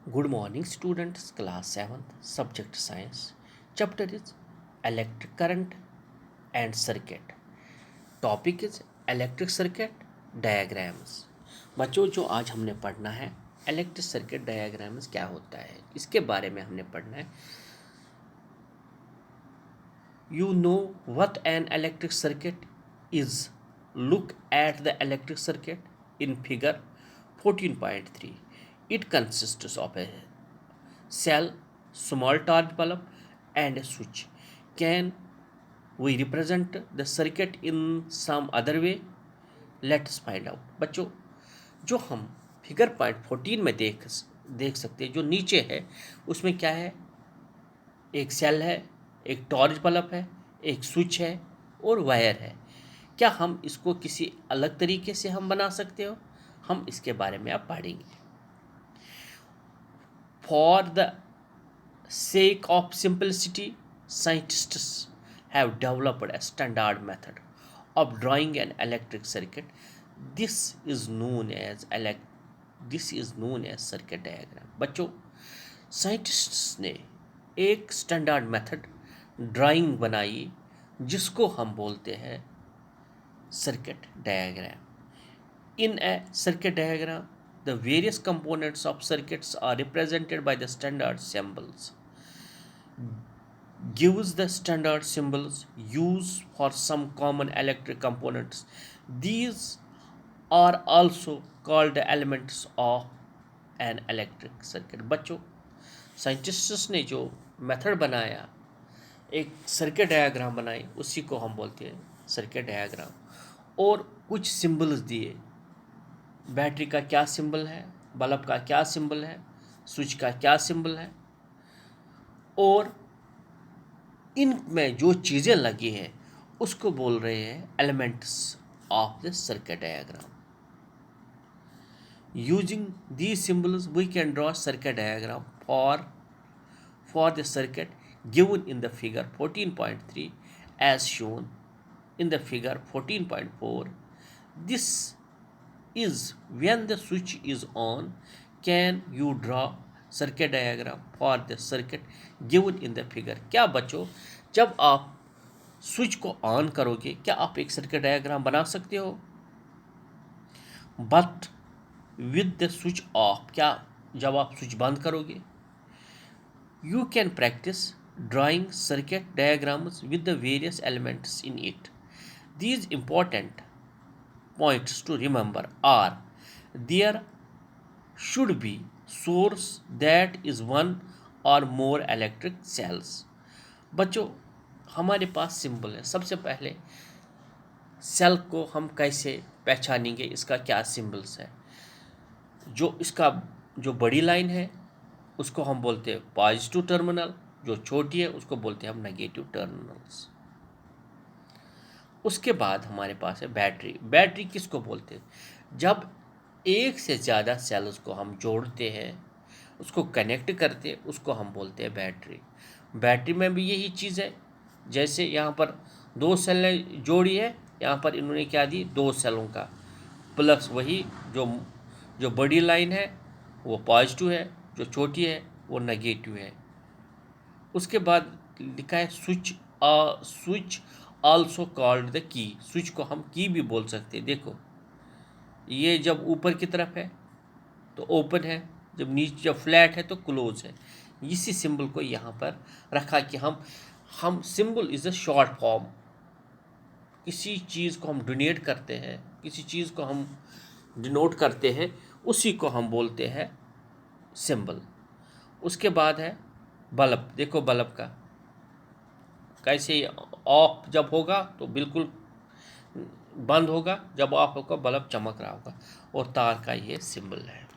Good morning, students. Class 7th, subject science. Chapter is electric current and circuit. Topic is electric circuit diagrams. बच्चों, जो आज हमने पढ़ना है इलेक्ट्रिक सर्किट डायग्राम्स क्या होता है, इसके बारे में हमने पढ़ना है. You know what an electric circuit is. Look at the electric circuit in figure 14.3. It consists of a cell, small torch bulb and a switch. Can we represent the circuit in some other way? Let's find out. बच्चों, जो हम figure point 14 में देख सकते हैं, जो नीचे है उसमें क्या है, एक सेल है, एक टॉर्च बल्ब है, एक स्विच है और वायर है. क्या हम इसको किसी अलग तरीके से हम बना सकते हो? हम इसके बारे में आप पढ़ेंगे. For the sake of simplicity, scientists have developed a standard method of drawing an electric circuit. This is known as circuit diagram. बच्चों, साइंटिस्ट्स ने एक स्टैंडर्ड मेथड ड्राइंग बनाई जिसको हम बोलते हैं circuit diagram. In a circuit diagram, the various components of circuits are represented by the standard symbols. Gives the standard symbols used for some common electric components. These are also called the elements of an electric circuit. बच्चों, scientists ने जो method बनाया, एक circuit diagram बनाई, उसी को हम बोलते हैं सर्किट डायग्राम. और कुछ सिंबल्स दिए. बैटरी का क्या सिंबल है, बल्ब का क्या सिंबल है, स्विच का क्या सिंबल है, और इनमें जो चीज़ें लगी हैं उसको बोल रहे हैं elements of the circuit diagram. Using these symbols we can draw circuit diagram for the circuit given in the figure 14.3 as shown in the figure 14.4. This is when the switch is on. Can you draw circuit diagram for the circuit given in the figure? क्या बच्चों, जब आप switch को on करोगे क्या आप एक circuit diagram बना सकते हो? But with the switch off, क्या जब आप स्विच बंद करोगे? You can practice drawing circuit diagrams with the various elements in it. These important points to remember are: there should be source that is one or more electric cells. बच्चों, हमारे पास symbol है. सबसे पहले cell को हम कैसे पहचानेंगे, इसका क्या सिंबल्स है? जो इसका जो बड़ी लाइन है उसको हम बोलते हैं पॉजिटिव टर्मिनल, जो छोटी है उसको बोलते हैं हम नेगेटिव टर्मिनल्स. उसके बाद हमारे पास है बैटरी. बैटरी किसको बोलते हैं? जब एक से ज़्यादा सेल्स को हम जोड़ते हैं, उसको कनेक्ट करते हैं, उसको हम बोलते हैं बैटरी. बैटरी में भी यही चीज़ है. जैसे यहाँ पर दो सेलें जोड़ी है, यहाँ पर इन्होंने क्या दी, दो सेलों का प्लस. वही जो बड़ी लाइन है वो पॉजिटिव है, जो छोटी है वो नेगेटिव है. उसके बाद लिखा है switch. Switch also called the key. Switch को हम की भी बोल सकते हैं. देखो, ये जब ऊपर की तरफ है तो ओपन है, जब नीचे जब फ्लैट है तो क्लोज है. इसी सिंबल को यहाँ पर रखा कि हम symbol is a short form. किसी चीज़ को हम डोनेट करते हैं, किसी चीज़ को हम डिनोट करते हैं, उसी को हम बोलते हैं सिंबल. उसके बाद है बल्ब. देखो बल्ब का कैसे ऑफ जब होगा तो बिल्कुल बंद होगा, जब ऑफ होगा बल्ब चमक रहा होगा. और तार का ये सिंबल है.